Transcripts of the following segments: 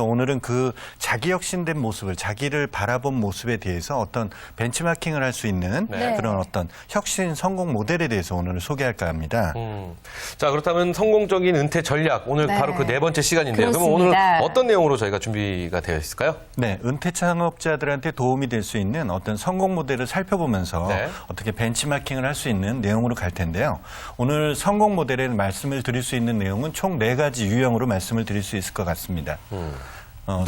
오늘은 그 자기 혁신된 모습을, 자기를 바라본 모습에 대해서 어떤 벤치마킹을 할 수 있는 네. 그런 어떤 혁신 성공 모델에 대해서 오늘 소개할까 합니다. 자, 그렇다면 성공적인 은퇴 전략, 오늘 네. 바로 그 네 번째 시간인데요. 그럼 그렇습니다. 오늘 어떤 내용으로 저희가 준비가 되어 있을까요? 네, 은퇴 창업자들한테 도움이 될 수 있는 어떤 성공 모델을 살펴보면서 네. 어떻게 벤치마킹을 할 수 있는 내용으로 갈 텐데요. 오늘 성공 모델에 말씀을 드릴 수 있는 내용은 총 4가지 유형으로 말씀을 드릴 수 있을 것 같습니다.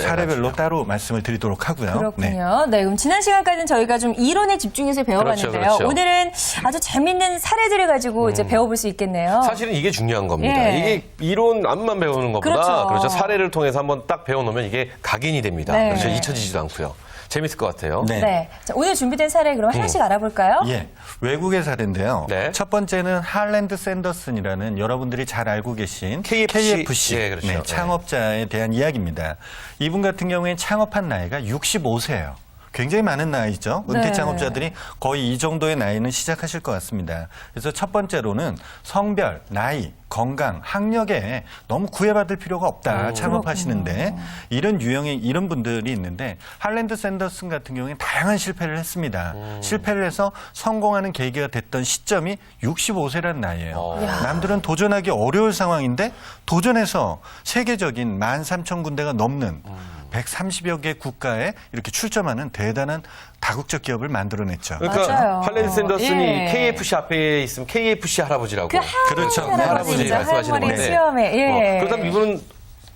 사례별로 따로 말씀을 드리도록 하고요. 그렇군요. 네, 그럼 지난 시간까지는 저희가 좀 이론에 집중해서 배워봤는데요. 그렇죠. 오늘은 아주 재밌는 사례들을 가지고 이제 배워볼 수 있겠네요. 사실은 이게 중요한 겁니다. 예. 이게 이론 앞만 배우는 것보다 그렇죠. 사례를 통해서 한번 딱 배워놓으면 이게 각인이 됩니다. 네. 그렇죠. 잊혀지지도 않고요. 재밌을 것 같아요. 네. 네. 자, 오늘 준비된 사례 그럼 하나씩 알아볼까요? 예, 외국의 사례인데요. 네. 첫 번째는 할랜드 샌더슨이라는 여러분들이 잘 알고 계신 KFC. 예, 그렇죠. 창업자에 대한 이야기입니다. 이분 같은 경우에는 창업한 나이가 65세예요. 굉장히 많은 나이죠. 은퇴 네. 창업자들이 거의 이 정도의 나이는 시작하실 것 같습니다. 그래서 첫 번째로는 성별, 나이, 건강, 학력에 너무 구애받을 필요가 없다. 창업하시는데 이런 유형의 이런 분들이 있는데 할랜드 샌더슨 같은 경우에는 다양한 실패를 했습니다. 실패를 해서 성공하는 계기가 됐던 시점이 65세라는 나이예요. 남들은 도전하기 어려울 상황인데 도전해서 세계적인 13,000군데가 넘는 130여 개 국가에 이렇게 출점하는 대단한 다국적 기업을 만들어냈죠. 그러니까 맞아요. 할랜드 샌더슨이 예. KFC 앞에 있으면 KFC 할아버지라고. 그렇죠. 할아버지 말씀하시는 할머니 건데. 수염에. 예. 그렇다면 이분은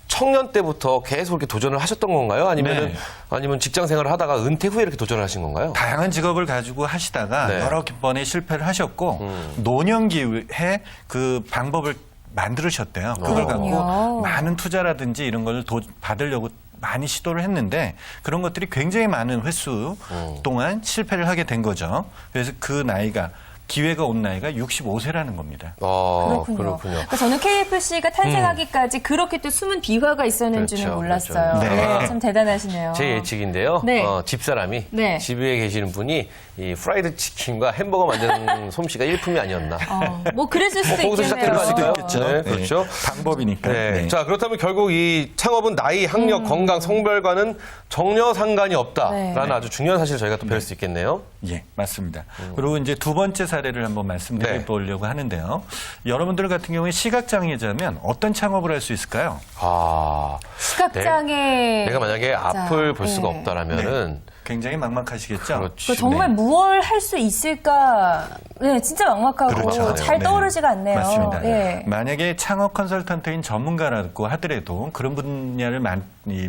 청년 때부터 계속 이렇게 도전을 하셨던 건가요? 아니면 직장 생활을 하다가 은퇴 후에 이렇게 도전을 하신 건가요? 다양한 직업을 가지고 하시다가 네. 여러 번의 실패를 하셨고 노년기에 그 방법을 만들으셨대요. 그걸 갖고 그렇군요. 많은 투자라든지 이런 걸 받으려고 많이 시도를 했는데 그런 것들이 굉장히 많은 횟수 동안 실패를 하게 된 거죠. 그래서 그 나이가 기회가 온 나이가 65세라는 겁니다. 그렇군요. 그러니까 저는 KFC가 탄생하기까지 그렇게 또 숨은 비화가 있었는 줄은 그렇죠, 몰랐어요. 그렇죠. 네. 네. 참 대단하시네요. 제 예측인데요. 네. 집사람이 네. 집에 계시는 분이 이 프라이드 치킨과 햄버거 만드는 솜씨가 일품이 아니었나. 뭐 그랬을 수도 거기서 있겠네요. 시작될 거 아니까요? 네, 그렇죠. 방법이니까. 네. 네. 자, 그렇다면 결국 이 창업은 나이, 학력, 건강, 성별과는 전혀 상관이 없다라는 네. 아주 중요한 사실을 저희가 또 배울 수 있겠네요. 예, 맞습니다. 그리고 이제 두 번째 사례를 한번 말씀드려보려고 하는데요. 여러분들 같은 경우에 시각장애자면 어떤 창업을 할 수 있을까요? 시각장애. 내가 만약에 앞을 볼 수가 네. 없다라면은 굉장히 막막하시겠죠? 그렇지. 정말 무엇을 할 수 있을까? 네, 진짜 막막하고 그렇죠. 잘 네. 떠오르지가 않네요. 맞습니다. 예. 만약에 창업 컨설턴트인 전문가라고 하더라도 그런 분야를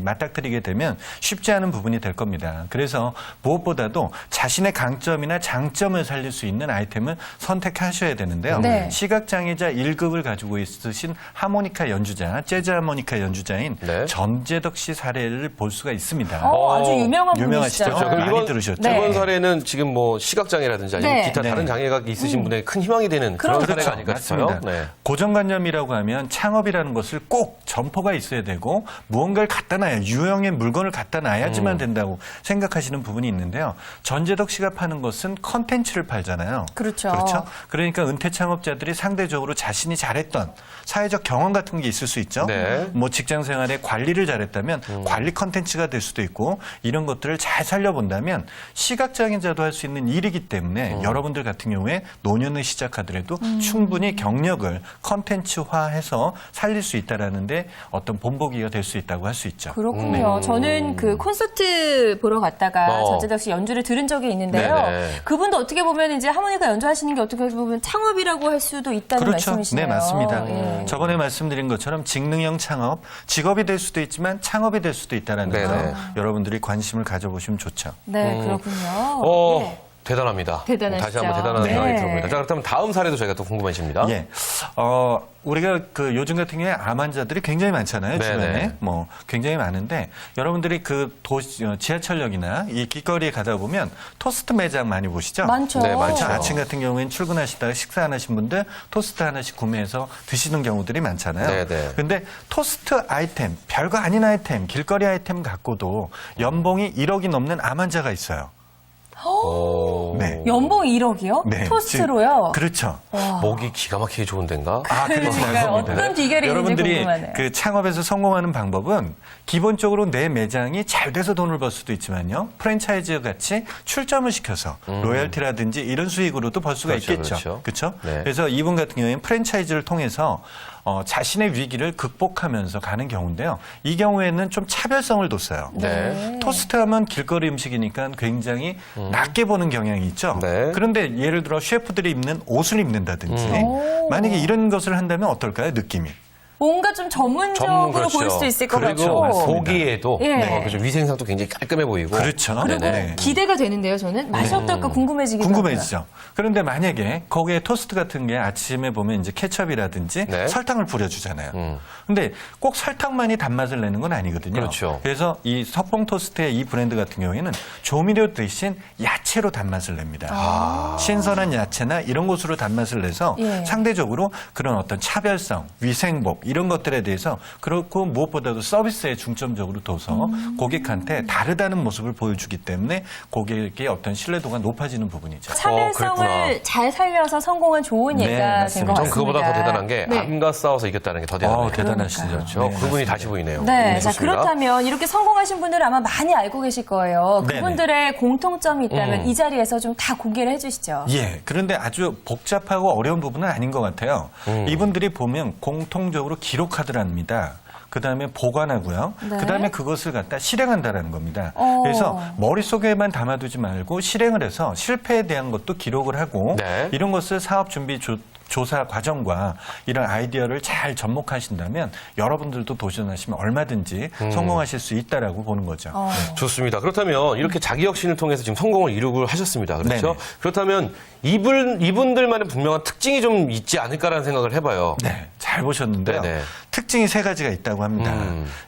맞닥뜨리게 되면 쉽지 않은 부분이 될 겁니다. 그래서 무엇보다도 자신의 강점이나 장점을 살릴 수 있는 아이템을 선택하셔야 되는데요. 네. 시각장애자 1급을 가지고 있으신 하모니카 연주자, 재즈 하모니카 연주자인 네. 전재덕 씨 사례를 볼 수가 있습니다. 아주 유명한 유명하시죠? 분이시죠. 그럼 많이 들으셨죠? 네. 이번 사례는 지금 뭐 시각장애라든지 아니면 네. 기타 다른 네. 장애가 있으신 분에게 큰 희망이 되는 그런 그렇죠. 사례가 아닐까 싶어요. 맞습니다. 네. 고정관념이라고 하면 창업이라는 것을 꼭 점포가 있어야 되고 무언가를 갖다 놔야 유형의 물건을 갖다 놔야지만 된다고 생각하시는 부분이 있는데요. 전재덕 씨가 파는 것은 컨텐츠를 팔잖아요. 그렇죠. 그러니까 은퇴 창업자들이 상대적으로 자신이 잘했던 사회적 경험 같은 게 있을 수 있죠. 네. 뭐 직장 생활에 관리를 잘했다면 관리 컨텐츠가 될 수도 있고 이런 것들을 잘 살려본다면 시각장애자도 할 수 있는 일이기 때문에 여러분들 같은 경우에 노년을 시작하더라도 충분히 경력을 컨텐츠화해서 살릴 수 있다라는데 어떤 본보기가 될 수 있다고 할 수 있죠. 그렇군요. 저는 그 콘서트 보러 갔다가 어. 전재덕 씨 연주를 들은 적이 있는데요. 네네. 그분도 어떻게 보면 이제 하모니카 연주하시는 게 어떻게 보면 창업이라고 할 수도 있다는 그렇죠. 말씀이시네요. 네, 맞습니다. 예. 저번에 말씀드린 것처럼 직능형 창업, 직업이 될 수도 있지만 창업이 될 수도 있다는 네네. 거 여러분들이 관심을 가져보시면 좋죠. 네, 그렇군요. 네. 대단합니다. 대단하시죠. 다시 한번 대단한 네. 생각이 들어봅니다. 자, 그렇다면 다음 사례도 저희가 또 궁금해집니다. 예. 우리가 그 요즘 같은 경우에 암 환자들이 굉장히 많잖아요. 네네. 주변에. 뭐 굉장히 많은데 여러분들이 그 지하철역이나 이 길거리에 가다 보면 토스트 매장 많이 보시죠? 많죠. 네, 많죠. 아침 같은 경우에는 출근하시다가 식사 안 하신 분들 토스트 하나씩 구매해서 드시는 경우들이 많잖아요. 네네. 근데 토스트 아이템, 별거 아닌 아이템, 길거리 아이템 갖고도 연봉이 1억이 넘는 암 환자가 있어요. 네. 연봉 1억이요? 네. 토스트로요? 그렇죠. 목이 기가 막히게 좋은 데인가? 아, 그러니까요. 어떤 비결이 있는지 여러분들이 궁금하네요. 그 창업에서 성공하는 방법은 기본적으로 내 매장이 잘 돼서 돈을 벌 수도 있지만요. 프랜차이즈 같이 출점을 시켜서 로열티라든지 이런 수익으로도 벌 수가 그렇죠, 있겠죠. 그렇죠. 네. 그래서 이분 같은 경우에는 프랜차이즈를 통해서 자신의 위기를 극복하면서 가는 경우인데요. 이 경우에는 좀 차별성을 뒀어요. 네. 토스트 하면 길거리 음식이니까 굉장히 낮게 보는 경향이 있죠. 네. 그런데 예를 들어 셰프들이 입는 옷을 입는다든지 오. 만약에 이런 것을 한다면 어떨까요? 느낌이. 뭔가 좀 전문적으로 그렇죠. 보일 수도 있을 것 그렇죠. 같고. 맞습니다. 보기에도 예. 그죠. 위생상도 굉장히 깔끔해 보이고. 그렇죠. 그리고 네. 기대가 되는데요, 저는. 맛이 어떨까 궁금해지기도 궁금해지죠. 그런데 만약에 거기에 토스트 같은 게 아침에 보면 이제 케첩이라든지 네. 설탕을 뿌려주잖아요. 근데 꼭 설탕만이 단맛을 내는 건 아니거든요. 그렇죠. 그래서 이 석봉 토스트의 이 브랜드 같은 경우에는 조미료 대신 야채로 단맛을 냅니다. 신선한 야채나 이런 것으로 단맛을 내서 예. 상대적으로 그런 어떤 차별성, 위생복 이런 것들에 대해서 그렇고 무엇보다도 서비스에 중점적으로 둬서 고객한테 다르다는 모습을 보여주기 때문에 고객의 어떤 신뢰도가 높아지는 부분이죠. 차별성을 그랬구나. 잘 살려서 성공한 좋은 네, 예가 된 것 맞습니다. 같습니다. 전 그거보다 더 대단한 게 네. 암과 싸워서 이겼다는 게 더 대단해요. 대단하시죠. 그렇죠. 네, 그분이 맞습니다. 다시 보이네요. 네, 자 좋습니다. 그렇다면 이렇게 성공하신 분들은 아마 많이 알고 계실 거예요. 네네. 그분들의 공통점이 있다면 이 자리에서 좀 다 공개를 해주시죠. 예, 그런데 아주 복잡하고 어려운 부분은 아닌 것 같아요. 이분들이 보면 공통적으로 기록하드를 합니다. 그 다음에 보관하고요. 네. 그 다음에 그것을 갖다 실행한다는 겁니다. 어. 그래서 머릿속에만 담아두지 말고 실행을 해서 실패에 대한 것도 기록을 하고 네. 이런 것을 사업 준비 조사 과정과 이런 아이디어를 잘 접목하신다면 여러분들도 도전하시면 얼마든지 성공하실 수 있다라고 보는 거죠. 네. 좋습니다. 그렇다면 이렇게 자기 혁신을 통해서 지금 성공을 이루고 하셨습니다. 그렇죠? 네네. 그렇다면 이분들만의 분명한 특징이 좀 있지 않을까라는 생각을 해봐요. 네, 잘 보셨는데요. 네네. 특징이 세 가지가 있다고 합니다.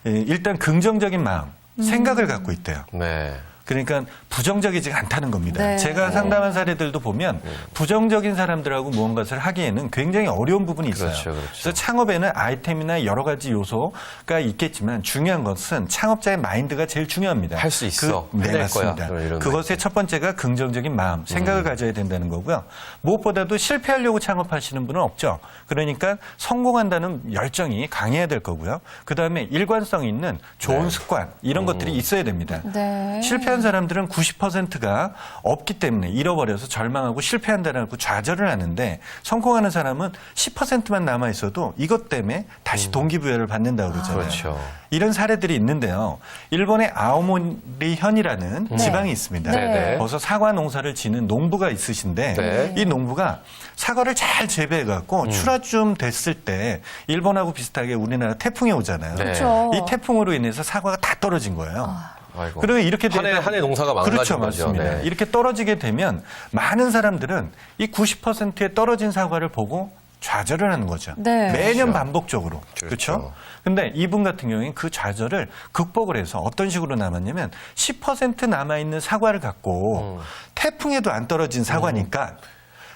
예, 일단 긍정적인 마음, 생각을 갖고 있대요. 네. 그러니까 부정적이지 않다는 겁니다. 네. 제가 상담한 사례들도 보면 부정적인 사람들하고 무언가를 하기에는 굉장히 어려운 부분이 있어요. 그렇죠, 그렇죠. 그래서 창업에는 아이템이나 여러 가지 요소가 있겠지만 중요한 것은 창업자의 마인드가 제일 중요합니다. 할수 있어. 네, 해낼 맞습니다. 거야. 이런 그것의 첫 번째가 긍정적인 마음, 생각을 가져야 된다는 거고요. 무엇보다도 실패하려고 창업하시는 분은 없죠. 그러니까 성공한다는 열정이 강해야 될 거고요. 그다음에 일관성 있는 좋은 습관 이런 것들이 있어야 됩니다. 네. 실패한 사람들은 90%가 없기 때문에 잃어버려서 절망하고 실패한다라고 좌절을 하는데 성공하는 사람은 10%만 남아 있어도 이것 때문에 다시 동기부여를 받는다고 그러잖아요. 그렇죠. 이런 사례들이 있는데요. 일본의 아오모리현이라는 지방이 있습니다. 네. 네. 거기서 사과 농사를 지는 농부가 있으신데 네. 이 농부가 사과를 잘 재배해 갖고 출하쯤 됐을 때 일본하고 비슷하게 우리나라 태풍이 오잖아요. 네. 그렇죠. 이 태풍으로 인해서 사과가 다 떨어진 거예요. 아이고. 그러면 이렇게 한 해 농사가 망가진 그렇죠, 거죠. 맞습니다. 네. 이렇게 떨어지게 되면 많은 사람들은 이 90%의 떨어진 사과를 보고 좌절을 하는 거죠. 네. 매년 그렇죠. 반복적으로. 그렇죠. 근데 이분 같은 경우에는 그 좌절을 극복을 해서 어떤 식으로 남았냐면 10% 남아있는 사과를 갖고 태풍에도 안 떨어진 사과니까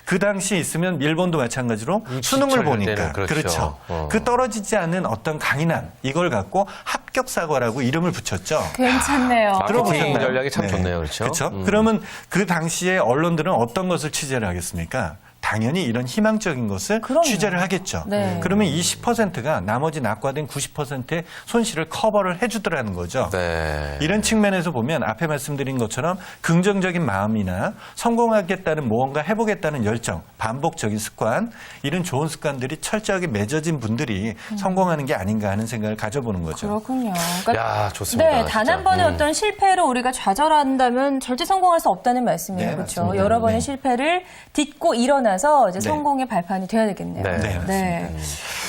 그 당시 있으면 일본도 마찬가지로 수능을 지철 보니까 때는 그렇죠. 그 떨어지지 않은 어떤 강인함 이걸 갖고 합격 사과라고 이름을 붙였죠. 괜찮네요. 마케팅 들어보셨나요? 전략이 참 좋네요. 그렇죠? 그렇죠. 그러면 그 당시에 언론들은 어떤 것을 취재를 하겠습니까? 당연히 이런 희망적인 것을 그럼요. 취재를 하겠죠. 네. 그러면 이 10%가 나머지 낙과된 90%의 손실을 커버를 해주더라는 거죠. 네. 이런 측면에서 보면 앞에 말씀드린 것처럼 긍정적인 마음이나 성공하겠다는 무언가 해보겠다는 열정, 반복적인 습관, 이런 좋은 습관들이 철저하게 맺어진 분들이 성공하는 게 아닌가 하는 생각을 가져보는 거죠. 그렇군요. 그러니까 야, 좋습니다. 네, 단 진짜. 한 번의 어떤 실패로 우리가 좌절한다면 절대 성공할 수 없다는 말씀이에요. 네, 그렇죠. 맞습니다. 여러 번의 네. 실패를 딛고 일어나서 이제 네. 성공의 발판이 돼야 되겠네요. 네, 네, 맞습니다.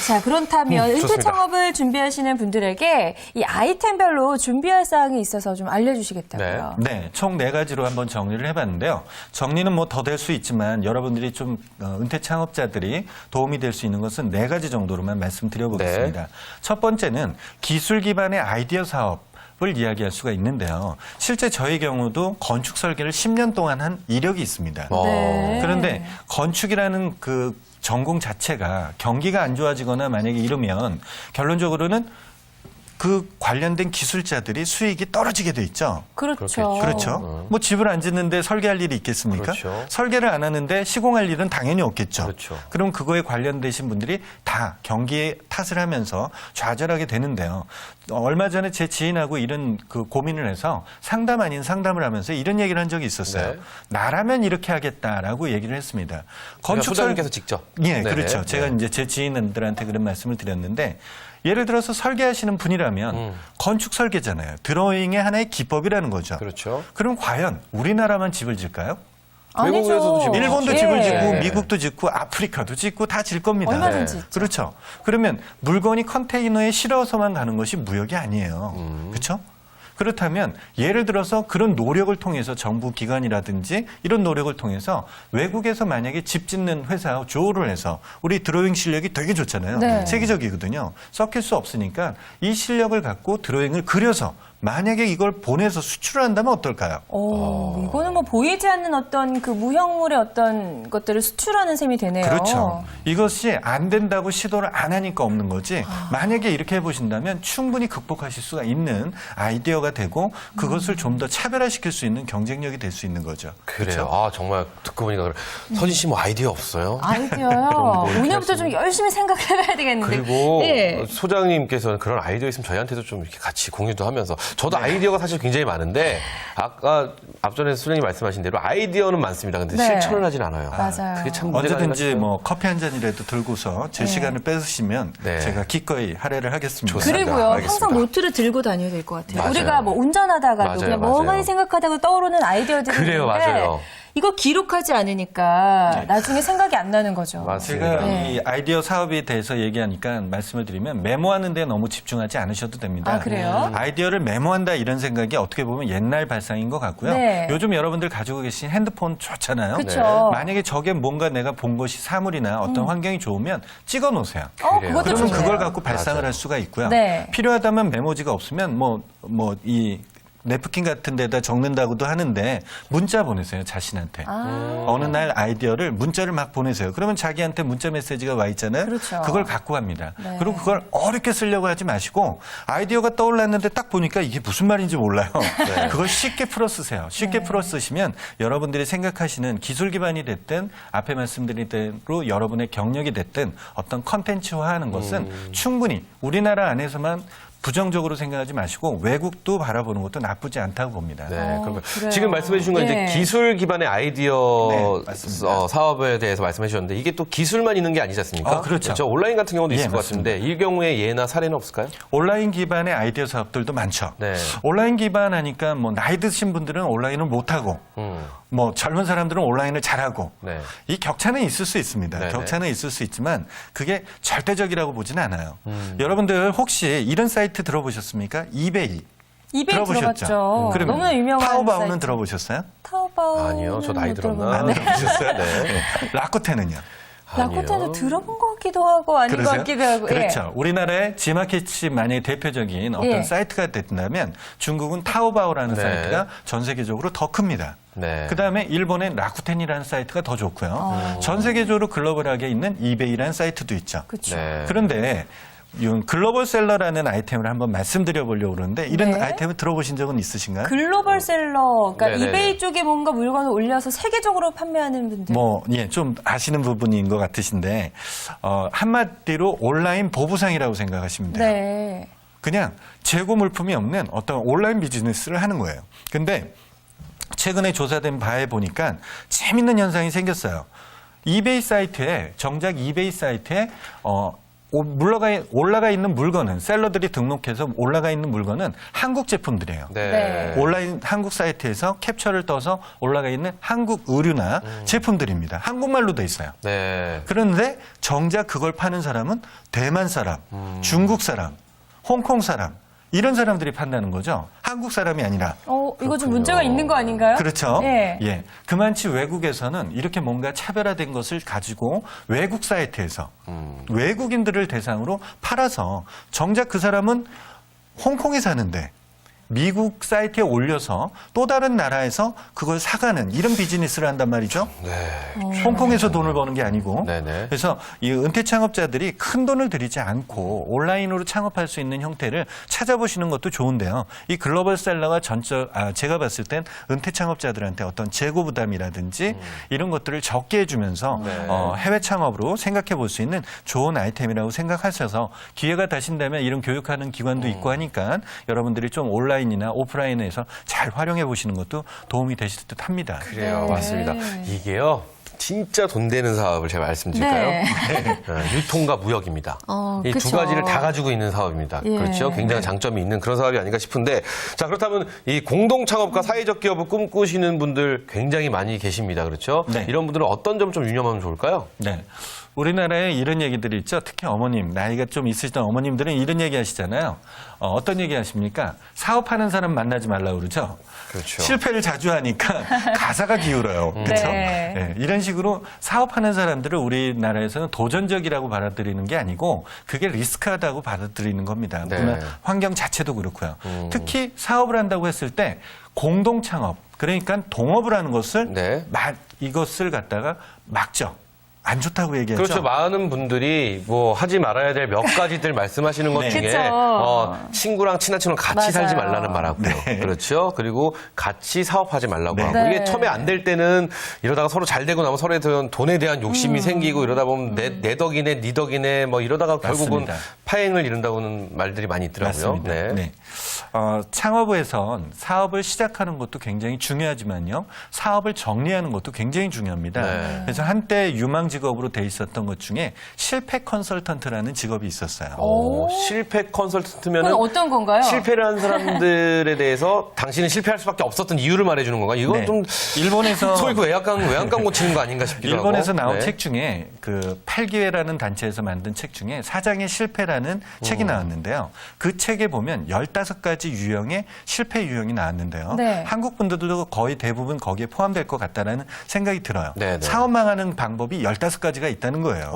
자, 그렇다면 은퇴 좋습니다. 창업을 준비하시는 분들에게 이 아이템별로 준비할 사항이 있어서 좀 알려주시겠다고요. 네, 총 4가지로 한번 정리를 해봤는데요. 정리는 뭐 더 될 수 있지만 여러분들이 좀 은퇴 창업자들이 도움이 될 수 있는 것은 4가지 정도로만 말씀드려보겠습니다. 첫 번째는 기술 기반의 아이디어 사업. 을 이야기할 수가 있는데요. 실제 저의 경우도 건축 설계를 10년 동안 한 이력이 있습니다. 네. 그런데 건축이라는 그 전공 자체가 경기가 안 좋아지거나 만약에 이러면 결론적으로는 그 관련된 기술자들이 수익이 떨어지게 돼 있죠. 그렇죠. 그렇죠. 뭐 집을 안 짓는데 설계할 일이 있겠습니까? 그렇죠. 설계를 안 하는데 시공할 일은 당연히 없겠죠. 그렇죠. 그럼 그거에 관련되신 분들이 다 경기에 탓을 하면서 좌절하게 되는데요. 얼마 전에 제 지인하고 이런 그 고민을 해서 상담 아닌 상담을 하면서 이런 얘기를 한 적이 있었어요. 네. 나라면 이렇게 하겠다라고 얘기를 했습니다. 소장님께서 직접. 예, 네네. 그렇죠. 제가 네. 이제 제 지인들한테 그런 말씀을 드렸는데 예를 들어서 설계하시는 분이라면 건축 설계잖아요. 드로잉의 하나의 기법이라는 거죠. 그렇죠. 그럼 과연 우리나라만 집을 질까요? 외국에서도 지금 일본도 예. 집을 짓고 네. 미국도 짓고 아프리카도 짓고 다 질 겁니다. 얼마든지 네. 있죠. 그렇죠. 그러면 물건이 컨테이너에 실어서만 가는 것이 무역이 아니에요. 그렇죠? 그렇다면 예를 들어서 그런 노력을 통해서 정부 기관이라든지 이런 노력을 통해서 외국에서 만약에 집 짓는 회사와 조우를 해서 우리 드로잉 실력이 되게 좋잖아요. 네. 세계적이거든요. 섞일 수 없으니까 이 실력을 갖고 드로잉을 그려서 만약에 이걸 보내서 수출을 한다면 어떨까요? 이거는 뭐 보이지 않는 어떤 그 무형물의 어떤 것들을 수출하는 셈이 되네요. 그렇죠. 이것이 안 된다고 시도를 안 하니까 없는 거지. 만약에 이렇게 해보신다면 충분히 극복하실 수가 있는 아이디어가 되고 그것을 좀 더 차별화시킬 수 있는 경쟁력이 될 수 있는 거죠. 그래요. 아, 정말 듣고 보니까 그래. 서진 씨 뭐 아이디어 없어요? 아이디어요. 이렇게 오늘부터 좀 열심히 생각해봐야 되겠는데. 그리고 예. 소장님께서는 그런 아이디어 있으면 저희한테도 좀 이렇게 같이 공유도 하면서 저도 아이디어가 사실 굉장히 많은데 아까 앞전에 소장님 말씀하신 대로 아이디어는 많습니다. 근데 네. 실천을 하진 않아요. 맞아요. 그게 참 문제가 아닌가 언제든지 싶어요. 뭐 커피 한 잔이라도 들고서 제 시간을 뺏으시면 네. 제가 기꺼이 할애를 하겠습니다. 좋습니다. 그리고요, 알겠습니다. 항상 노트를 들고 다녀야 될 것 같아요. 맞아요. 우리가 뭐 운전하다가도 맞아요, 그냥 맞아요. 뭐만 생각하다가 떠오르는 아이디어들이 그래요, 있는데 맞아요. 이거 기록하지 않으니까 나중에 생각이 안 나는 거죠. 맞습니다. 제가 네. 이 아이디어 사업에 대해서 얘기하니까 말씀을 드리면 메모하는 데 너무 집중하지 않으셔도 됩니다. 아, 그래요? 아이디어를 메모한다 이런 생각이 어떻게 보면 옛날 발상인 것 같고요. 네. 요즘 여러분들 가지고 계신 핸드폰 좋잖아요. 그쵸. 만약에 저게 뭔가 내가 본 것이 사물이나 어떤 환경이 좋으면 찍어 놓으세요. 그것도 그래요. 그러면 좋네요. 그걸 갖고 발상을 맞아요. 할 수가 있고요. 네. 필요하다면 메모지가 없으면 이 냅킨 같은 데다 적는다고도 하는데 문자 보내세요, 자신한테. 어느 날 아이디어를 문자를 막 보내세요. 그러면 자기한테 문자 메시지가 와 있잖아요. 그렇죠. 그걸 갖고 갑니다. 네. 그리고 그걸 어렵게 쓰려고 하지 마시고 아이디어가 떠올랐는데 딱 보니까 이게 무슨 말인지 몰라요. 그걸 쉽게 풀어 쓰세요. 쉽게 풀어 쓰시면 여러분들이 생각하시는 기술 기반이 됐든 앞에 말씀드린 대로 여러분의 경력이 됐든 어떤 컨텐츠화하는 것은 충분히 우리나라 안에서만 부정적으로 생각하지 마시고 외국도 바라보는 것도 나쁘지 않다고 봅니다. 네, 그러면 그래요. 지금 말씀해 주신 건 예. 이제 기술 기반의 아이디어 네, 맞습니다. 사업에 대해서 말씀해 주셨는데 이게 또 기술만 있는 게 아니지 않습니까? 그렇죠. 온라인 같은 경우도 있을 예, 것 같은데 이 경우에 예나 사례는 없을까요? 온라인 기반의 아이디어 사업들도 많죠. 네. 온라인 기반 하니까 뭐 나이 드신 분들은 온라인을 못하고 뭐 젊은 사람들은 온라인을 잘하고 네. 이 격차는 있을 수 있습니다. 네네. 격차는 있을 수 있지만 그게 절대적이라고 보지는 않아요. 여러분들 혹시 이런 사이트 들어보셨습니까? 이베이. 이베이 들어보셨죠? 들어봤죠. 그러면 너무나 유명한 타오바오는 사이트. 들어보셨어요? 타오바오. 아니요, 저 나이 들었나? 안 들어보셨어요? 네. 라코테는요? 라코테도 아니요. 들어본 것 같기도 하고 아닌 것 그러세요? 같기도 하고. 예. 그렇죠. 우리나라의 지마켓이 만약에 대표적인 어떤 예. 사이트가 됐다면 중국은 타오바오라는 네. 사이트가 전 세계적으로 더 큽니다. 네. 그다음에 일본의 라쿠텐이라는 사이트가 더 좋고요. 전 세계적으로 글로벌하게 있는 이베이라는 사이트도 있죠. 그렇죠. 네. 그런데 이 글로벌 셀러라는 아이템을 한번 말씀드려 보려고 그러는데 이런 네. 아이템을 들어보신 적은 있으신가요? 글로벌 셀러, 그러니까 네네. 이베이 쪽에 뭔가 물건을 올려서 세계적으로 판매하는 분들. 좀 아시는 부분인 것 같으신데, 한마디로 온라인 보부상이라고 생각하시면 돼요. 네. 그냥 재고 물품이 없는 어떤 온라인 비즈니스를 하는 거예요. 근데 최근에 조사된 바에 보니까 재밌는 현상이 생겼어요. 이베이 사이트에, 정작 이베이 사이트에, 올라가 있는 물건은, 셀러들이 등록해서 올라가 있는 물건은 한국 제품들이에요. 네. 온라인 한국 사이트에서 캡처를 떠서 올라가 있는 한국 의류나 제품들입니다. 한국말로 돼 있어요. 네. 그런데 정작 그걸 파는 사람은 대만 사람, 중국 사람, 홍콩 사람, 이런 사람들이 판다는 거죠. 한국 사람이 아니라. 이거 좀 문제가 있는 거 아닌가요? 그렇죠. 예. 예. 그만치 외국에서는 이렇게 뭔가 차별화된 것을 가지고 외국 사이트에서 외국인들을 대상으로 팔아서 정작 그 사람은 홍콩에 사는데 미국 사이트에 올려서 또 다른 나라에서 그걸 사가는 이런 비즈니스를 한단 말이죠. 네. 홍콩에서 돈을 버는 게 아니고. 네네. 그래서 이 은퇴 창업자들이 큰 돈을 들이지 않고 온라인으로 창업할 수 있는 형태를 찾아보시는 것도 좋은데요. 이 글로벌 셀러가 제가 봤을 땐 은퇴 창업자들한테 어떤 재고 부담이라든지 이런 것들을 적게 해주면서 네. 해외 창업으로 생각해 볼 수 있는 좋은 아이템이라고 생각하셔서 기회가 되신다면 이런 교육하는 기관도 있고 하니까 여러분들이 좀 온라인이나 오프라인에서 잘 활용해 보시는 것도 도움이 되실 듯 합니다. 그래요. 네. 맞습니다. 이게요. 진짜 돈 되는 사업을 제가 말씀드릴까요? 네. 유통과 무역입니다. 이 두 그쵸. 가지를 다 가지고 있는 사업입니다. 예. 그렇죠? 굉장히 장점이 있는 그런 사업이 아닌가 싶은데 자 그렇다면 이 공동 창업과 사회적 기업을 꿈꾸시는 분들 굉장히 많이 계십니다. 그렇죠? 네. 이런 분들은 어떤 점 좀 유념하면 좋을까요? 네. 우리나라에 이런 얘기들이 있죠. 특히 어머님, 나이가 좀 있으시던 어머님들은 이런 얘기 하시잖아요. 어떤 얘기 하십니까? 사업하는 사람 만나지 말라고 그러죠. 그렇죠. 실패를 자주 하니까 가사가 기울어요. 그렇죠? 네. 네, 이런 식으로 사업하는 사람들을 우리나라에서는 도전적이라고 받아들이는 게 아니고 그게 리스크하다고 받아들이는 겁니다. 네. 문화 환경 자체도 그렇고요. 특히 사업을 한다고 했을 때 공동 창업, 그러니까 동업을 하는 것을 네. 이것을 갖다가 막죠. 안 좋다고 얘기하죠. 그렇죠. 많은 분들이 뭐 하지 말아야 될 몇 가지들 말씀하시는 것 네. 중에 그쵸. 친구랑 친한 친구랑 같이 맞아요. 살지 말라는 말하고요. 네. 그렇죠. 그리고 같이 사업하지 말라고 네. 하고 네. 이게 처음에 안 될 때는 이러다가 서로 잘 되고 나면 서로에 대한 돈에 대한 욕심이 생기고 이러다 보면 내 덕이네 네 덕이네 뭐 이러다가 결국은 맞습니다. 파행을 이룬다고는 말들이 많이 있더라고요. 맞습니다. 네. 창업에선 사업을 시작하는 것도 굉장히 중요하지만요. 사업을 정리하는 것도 굉장히 중요합니다. 네. 그래서 한때 유망 직업으로 돼 있었던 것 중에 실패 컨설턴트라는 직업이 있었어요. 실패 컨설턴트면은 그건 어떤 건가요? 실패를 한 사람들에 대해서 당신은 실패할 수밖에 없었던 이유를 말해주는 건가? 이건 네. 좀 일본에서 소위 그 외양간 고치는 거 아닌가 싶기도 하고. 일본에서 나온 네. 책 중에 그 8기회라는 단체에서 만든 책 중에 사장의 실패라는 책이 나왔는데요. 그 책에 보면 15가지 유형의 실패 유형이 나왔는데요. 네. 한국 분들도 거의 대부분 거기에 포함될 것 같다라는 생각이 들어요. 네, 네. 사업 망하는 방법이 15가지가 있다는 거예요.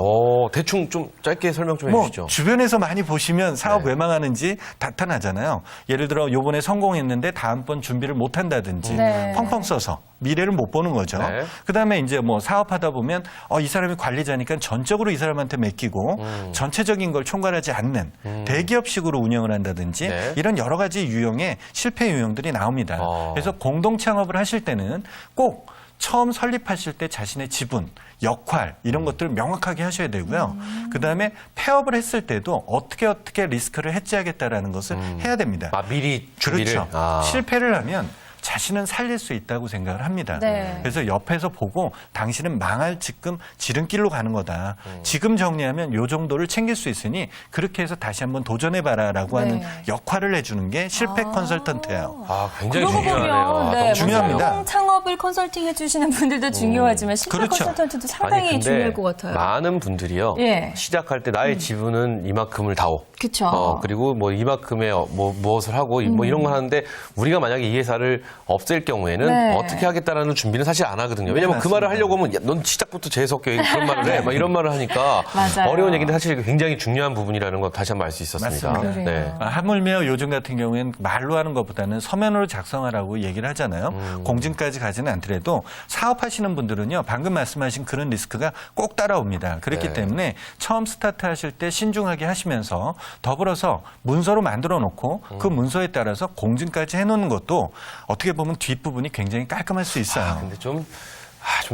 대충 좀 짧게 설명 좀 뭐 해주시죠. 주변에서 많이 보시면 사업 네. 왜 망하는지 나타나잖아요. 예를 들어 요번에 성공했는데 다음번 준비를 못 한다든지 네. 펑펑 써서 미래를 못 보는 거죠. 네. 그다음에 이제 뭐 사업하다 보면 이 사람이 관리자니까 전적으로 이 사람한테 맡기고 전체적인 걸 총괄하지 않는 대기업식으로 운영을 한다든지 네. 이런 여러 가지 유형의 실패 유형들이 나옵니다. 그래서 공동 창업을 하실 때는 꼭 처음 설립하실 때 자신의 지분, 역할 이런 것들을 명확하게 하셔야 되고요. 그다음에 폐업을 했을 때도 어떻게 리스크를 해지하겠다라는 것을 해야 됩니다. 미리 준비를. 그렇죠. 실패를 하면 자신은 살릴 수 있다고 생각을 합니다. 네. 그래서 옆에서 보고 당신은 망할 지금 지름길로 가는 거다. 지금 정리하면 요 정도를 챙길 수 있으니 그렇게 해서 다시 한번 도전해봐라라고 하는 네. 역할을 해주는 게 실패 컨설턴트예요. 굉장히 그러고 중요하네요. 보면 네, 너무 중요합니다. 공동 창업을 컨설팅 해주시는 분들도 중요하지만 실패 그렇죠. 컨설턴트도 상당히 근데 중요할 것 같아요. 많은 분들이요. 예. 시작할 때 나의 지분은 이만큼을 다오. 그쵸. 그리고 뭐 이만큼의 무엇을 하고 뭐 이런 걸 하는데 우리가 만약에 이 회사를 없앨 경우에는 네. 어떻게 하겠다라는 준비는 사실 안 하거든요. 왜냐면 그 말을 하려고 하면 넌 시작부터 재수없게 그런 말을 해. 막 이런 말을 하니까 맞아요. 어려운 얘기인데 사실 굉장히 중요한 부분이라는 걸 다시 한번 알 수 있었습니다. 맞습니다. 네. 하물며 요즘 같은 경우에는 말로 하는 것보다는 서면으로 작성하라고 얘기를 하잖아요. 공증까지 가지는 않더라도 사업하시는 분들은요. 방금 말씀하신 그런 리스크가 꼭 따라옵니다. 그렇기 네. 때문에 처음 스타트 하실 때 신중하게 하시면서 더불어서 문서로 만들어 놓고 그 문서에 따라서 공증까지 해놓는 것도 어떻게 보면 뒷부분이 굉장히 깔끔할 수 있어요. 근데 좀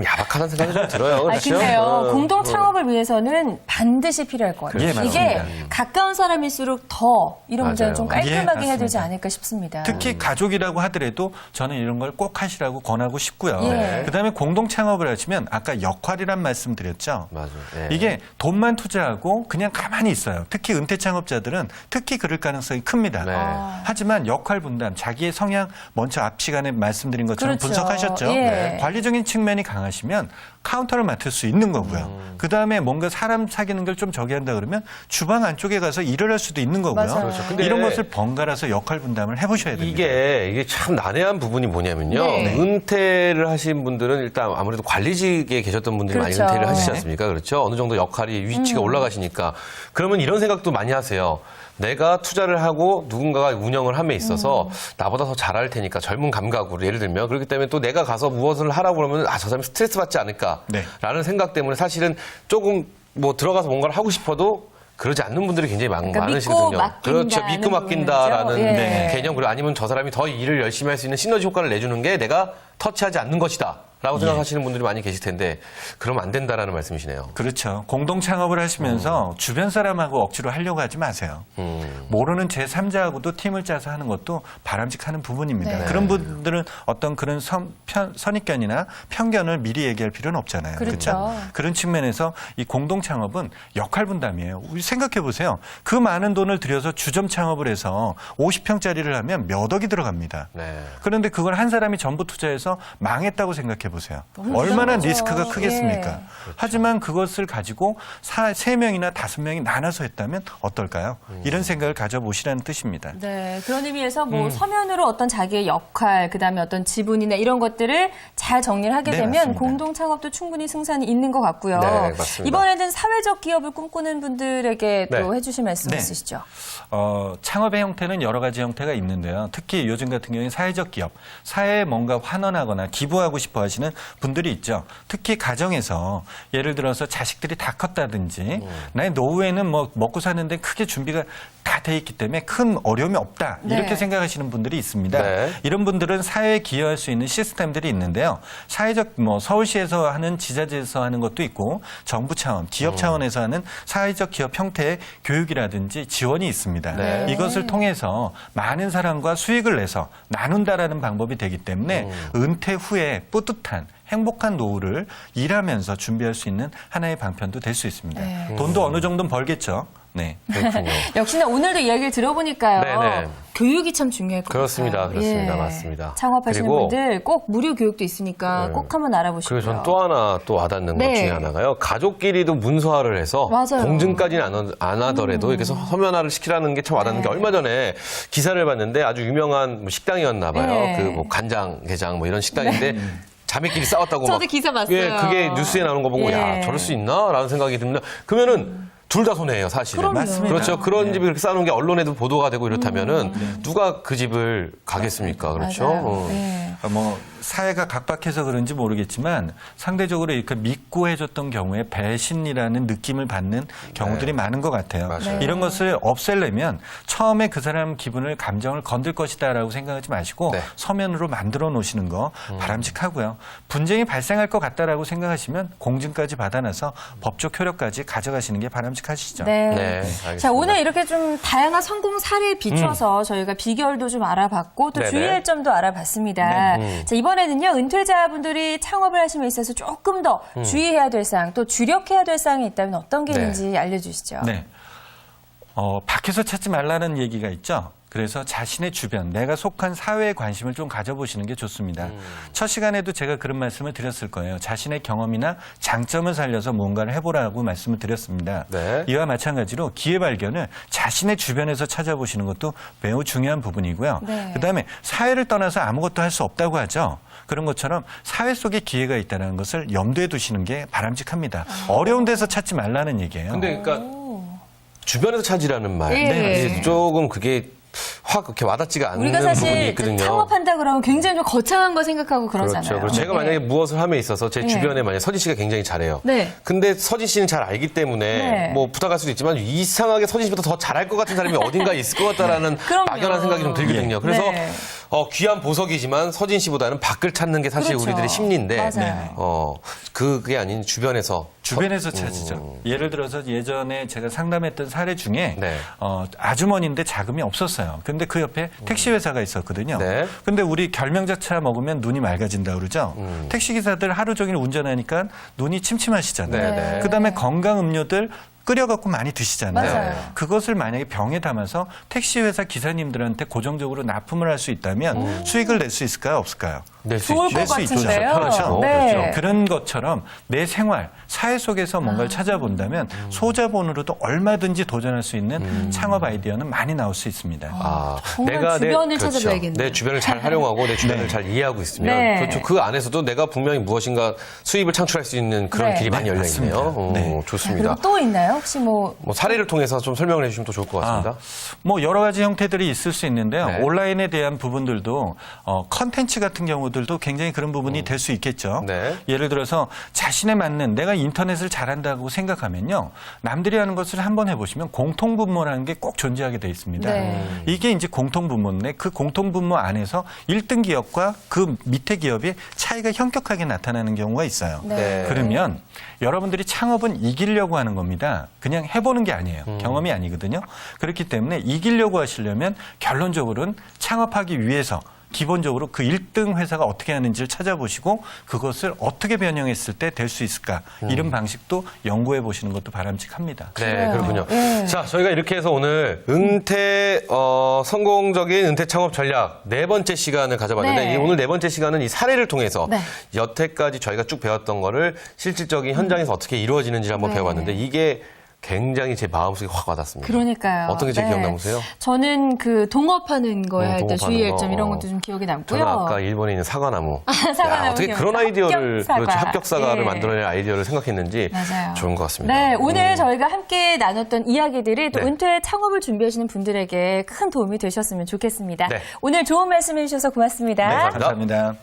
야박하다는 생각이 좀 들어요. 그렇죠? 근데요, 공동 창업을 위해서는 반드시 필요할 것 같아요. 예, 이게 맞습니다. 가까운 사람일수록 더 이런 문제는 맞아요. 좀 예, 깔끔하게 해야 되지 맞습니다. 않을까 싶습니다. 특히 가족이라고 하더라도 저는 이런 걸 꼭 하시라고 권하고 싶고요. 예. 그다음에 공동 창업을 하시면 아까 역할이란 말씀 드렸죠. 맞아요. 네. 이게 돈만 투자하고 그냥 가만히 있어요. 특히 은퇴 창업자들은 특히 그럴 가능성이 큽니다. 네. 하지만 역할 분담, 자기의 성향 먼저 앞 시간에 말씀드린 것처럼 그렇죠. 분석하셨죠. 예. 관리적인 측면이 강하시면 카운터를 맡을 수 있는 거고요. 그다음에 뭔가 사람 사귀는 걸 좀 저기 한다 그러면 주방 안쪽에 가서 일을 할 수도 있는 거고요. 맞아요. 그렇죠. 근데 이런 것을 번갈아서 역할 분담을 해보셔야 됩니다. 이게 참 난해한 부분이 뭐냐면요. 네. 은퇴를 하신 분들은 일단 아무래도 관리직에 계셨던 분들이 그렇죠. 많이 은퇴를 하시지 네. 않습니까? 그렇죠. 어느 정도 역할이 위치가 올라가시니까. 그러면 이런 생각도 많이 하세요. 내가 투자를 하고 누군가가 운영을 함에 있어서 나보다 더 잘할 테니까 젊은 감각으로 예를 들면 그렇기 때문에 또 내가 가서 무엇을 하라고 그러면 저 사람이 스트레스 받지 않을까라는 네. 생각 때문에 사실은 조금 뭐 들어가서 뭔가를 하고 싶어도 그러지 않는 분들이 굉장히 그러니까 많으시거든요. 믿고 맡긴다는 그렇죠. 믿고 맡긴다라는 부분이죠. 예. 개념 그리고 아니면 저 사람이 더 일을 열심히 할 수 있는 시너지 효과를 내주는 게 내가 터치하지 않는 것이다. 라고 생각하시는 분들이 많이 계실 텐데 그러면 안 된다라는 말씀이시네요. 그렇죠. 공동 창업을 하시면서 주변 사람하고 억지로 하려고 하지 마세요. 모르는 제3자하고도 팀을 짜서 하는 것도 바람직하는 부분입니다. 네. 그런 분들은 어떤 그런 선입견이나 편견을 미리 얘기할 필요는 없잖아요. 그렇죠. 그런 측면에서 이 공동 창업은 역할 분담이에요. 우리 생각해 보세요. 그 많은 돈을 들여서 주점 창업을 해서 50평짜리를 하면 몇 억이 들어갑니다. 네. 그런데 그걸 한 사람이 전부 투자해서 망했다고 생각해 보세요. 너무 얼마나 부담이죠. 리스크가 크겠습니까? 예. 하지만 그것을 가지고 3명이나 5명이 나눠서 했다면 어떨까요? 이런 생각을 가져보시라는 뜻입니다. 네, 그런 의미에서 뭐 서면으로 어떤 자기의 역할, 그다음에 어떤 지분이나 이런 것들을 잘 정리를 하게 네, 되면 맞습니다. 공동 창업도 충분히 승산이 있는 것 같고요. 네, 맞습니다. 이번에는 사회적 기업을 꿈꾸는 분들에게 또 네. 해주실 말씀 네. 있으시죠? 창업의 형태는 여러 가지 형태가 있는데요. 특히 요즘 같은 경우에 사회적 기업, 사회에 뭔가 환원하거나 기부하고 싶어 하시는 분들이 있죠. 특히 가정에서 예를 들어서 자식들이 다 컸다든지 나의 노후에는 뭐 먹고 사는데 크게 준비가 다 돼 있기 때문에 큰 어려움이 없다. 네. 이렇게 생각하시는 분들이 있습니다. 네. 이런 분들은 사회에 기여할 수 있는 시스템들이 있는데요. 사회적 뭐 서울시에서 하는 지자체에서 하는 것도 있고 정부 차원, 기업 차원에서 하는 사회적 기업 형태의 교육이라든지 지원이 있습니다. 네. 이것을 통해서 많은 사람과 수익을 내서 나눈다라는 방법이 되기 때문에 은퇴 후에 뿌듯한 행복한 노후를 일하면서 준비할 수 있는 하나의 방편도 될 수 있습니다. 네. 돈도 어느 정도는 벌겠죠. 네. 그렇군요. 역시나 오늘도 이야기를 들어보니까요. 네네. 교육이 참 중요할 것 그렇습니다. 같아요. 그렇습니다. 맞습니다. 창업하시는 그리고 분들 꼭 무료 교육도 있으니까 네. 꼭 한번 알아보시고요. 그리고 전 또 하나 또 와닿는 네. 것 중에 하나가요. 가족끼리도 문서화를 해서 맞아요. 공증까지는 안 하더라도 이렇게 서면화를 시키라는 게 참 와닿는 네. 게 얼마 전에 기사를 봤는데 아주 유명한 뭐 식당이었나 봐요. 네. 그 뭐 간장, 게장 뭐 이런 식당인데 자매끼리 싸웠다고 저도 막 기사 봤어요. 예, 그게 뉴스에 나오는 거 보고 예. 야, 저럴 수 있나? 라는 생각이 듭니다. 그러면은 둘 다 손해예요, 사실은. 그럼요. 맞습니다. 그렇죠. 그런 집이 그렇게 싸우는 게 언론에도 보도가 되고 이렇다면은 누가 그 집을 가겠습니까? 그렇죠. 맞아요. 네. 뭐 사회가 각박해서 그런지 모르겠지만 상대적으로 이렇게 믿고 해줬던 경우에 배신이라는 느낌을 받는 경우들이 많은 것 같아요. 맞아요. 네. 이런 것을 없애려면 처음에 그 사람 기분을 감정을 건들 것이다라고 생각하지 마시고 네. 서면으로 만들어 놓으시는 거 바람직하고요. 분쟁이 발생할 것 같다라고 생각하시면 공증까지 받아놔서 법적 효력까지 가져가시는 게 바람직하시죠. 네. 네, 알겠습니다. 자, 오늘 이렇게 좀 다양한 성공 사례에 비춰서 저희가 비결도 좀 알아봤고 또 네네. 주의할 점도 알아봤습니다. 자, 이번에는요, 은퇴자분들이 창업을 하심에 있어서 조금 더 주의해야 될 사항, 또 주력해야 될 사항이 있다면 어떤 게 네. 있는지 알려주시죠. 네. 밖에서 찾지 말라는 얘기가 있죠. 그래서 자신의 주변, 내가 속한 사회에 관심을 좀 가져보시는 게 좋습니다. 첫 시간에도 제가 그런 말씀을 드렸을 거예요. 자신의 경험이나 장점을 살려서 뭔가를 해보라고 말씀을 드렸습니다. 네. 이와 마찬가지로 기회 발견을 자신의 주변에서 찾아보시는 것도 매우 중요한 부분이고요. 네. 그다음에 사회를 떠나서 아무것도 할 수 없다고 하죠. 그런 것처럼 사회 속에 기회가 있다는 것을 염두에 두시는 게 바람직합니다. 어려운 데서 찾지 말라는 얘기예요. 근데 그러니까 주변에서 찾으라는 말. 네. 조금 그게 확 그렇게 와닿지가 않는 우리가 부분이 사실 있거든요. 창업한다 그러면 굉장히 좀 거창한 거 생각하고 그러잖아요. 그렇죠. 그리고 제가 네. 만약에 무엇을 함에 있어서 제 네. 주변에 만약에 서진 씨가 굉장히 잘해요. 네. 근데 서진 씨는 잘 알기 때문에 네. 뭐 부탁할 수도 있지만 이상하게 서진 씨보다 더 잘할 것 같은 사람이 어딘가에 있을 것 같다라는 그럼요. 막연한 생각이 좀 들거든요. 그래서 네. 귀한 보석이지만 서진 씨보다는 밖을 찾는 게 사실 그렇죠. 우리들의 심리인데 맞아요. 그게 아닌 주변에서 찾으죠. 예를 들어서 예전에 제가 상담했던 사례 중에 네. 아주머니인데 자금이 없었어요. 근데 그 옆에 택시 회사가 있었거든요. 네. 근데 우리 결명자차 먹으면 눈이 맑아진다 그러죠. 택시 기사들 하루 종일 운전하니까 눈이 침침하시잖아요. 네, 네. 그다음에 건강 음료들 끓여갖고 많이 드시잖아요. 맞아요. 그것을 만약에 병에 담아서 택시 회사 기사님들한테 고정적으로 납품을 할 수 있다면 수익을 낼 수 있을까요? 없을까요? 낼 수 좋을 있죠. 것 낼수 있죠. 같은데요. 그렇죠. 네. 그렇죠. 그런 것처럼 내 생활, 사회 속에서 뭔가를 찾아본다면 소자본으로도 얼마든지 도전할 수 있는 창업 아이디어는 많이 나올 수 있습니다. 정말 주변을 그렇죠. 찾아봐야겠네요. 내 주변을 잘 활용하고 내 주변을 잘 이해하고 있으면 네. 그렇죠. 그 안에서도 내가 분명히 무엇인가 수입을 창출할 수 있는 그런 네. 길이 많이 열려 있네요. 맞습니다. 네. 좋습니다. 그리고 또 있나요? 혹시 뭐 뭐 사례를 통해서 좀 설명을 해주시면 또 좋을 것 같습니다. 뭐 여러 가지 형태들이 있을 수 있는데요. 네. 온라인에 대한 부분들도 컨텐츠 같은 경우들도 굉장히 그런 부분이 될 수 있겠죠. 네. 예를 들어서 자신에 맞는 내가 인터넷을 잘한다고 생각하면요. 남들이 하는 것을 한번 해보시면 공통분모라는 게 꼭 존재하게 돼 있습니다. 네. 이게 이제 공통분모인데 그 공통분모 안에서 1등 기업과 그 밑에 기업의 차이가 현격하게 나타나는 경우가 있어요. 네. 그러면 여러분들이 창업은 이기려고 하는 겁니다. 그냥 해보는 게 아니에요. 경험이 아니거든요. 그렇기 때문에 이기려고 하시려면 결론적으로는 창업하기 위해서 기본적으로 그 1등 회사가 어떻게 하는지를 찾아보시고 그것을 어떻게 변형했을 때 될 수 있을까 이런 방식도 연구해 보시는 것도 바람직합니다. 네, 그렇군요. 네. 자, 저희가 이렇게 해서 오늘 성공적인 은퇴 창업 전략 4번째 시간을 가져봤는데 네. 이 오늘 4번째 시간은 이 사례를 통해서 네. 여태까지 저희가 쭉 배웠던 거를 실질적인 현장에서 어떻게 이루어지는지를 한번 네. 배워봤는데 이게 굉장히 제 마음속에 확 와닿습니다. 그러니까요. 어떤 게 제일 네. 기억 남으세요? 저는 그 동업하는 거에 할 때 동업하는 주의할 거. 점 이런 것도 좀 기억이 남고요. 저는 아까 일본에 있는 사과나무. 사과나무 야, 어떻게 기억나요? 그런 아이디어를 합격 사과. 그렇죠, 합격 사과를 예. 만들어낼 아이디어를 생각했는지 맞아요. 좋은 것 같습니다. 네, 오늘 저희가 함께 나눴던 이야기들이 또 네. 은퇴 창업을 준비하시는 분들에게 큰 도움이 되셨으면 좋겠습니다. 네. 오늘 좋은 말씀 해주셔서 고맙습니다. 네, 감사합니다.